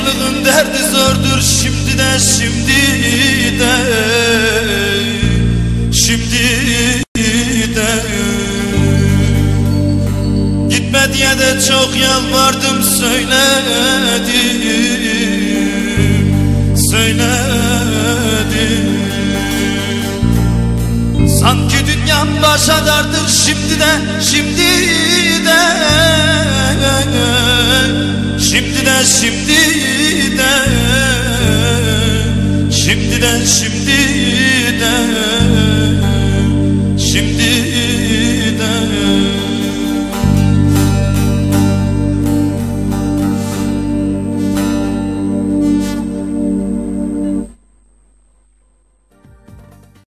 Ayrılığın derdi zordur şimdi de, şimdi de, şimdi de. Gitme diye de çok yalvardım, söyledim, söyledim. Sanki dünyam başa dardır şimdi de, şimdi de, şimdi de, şimdi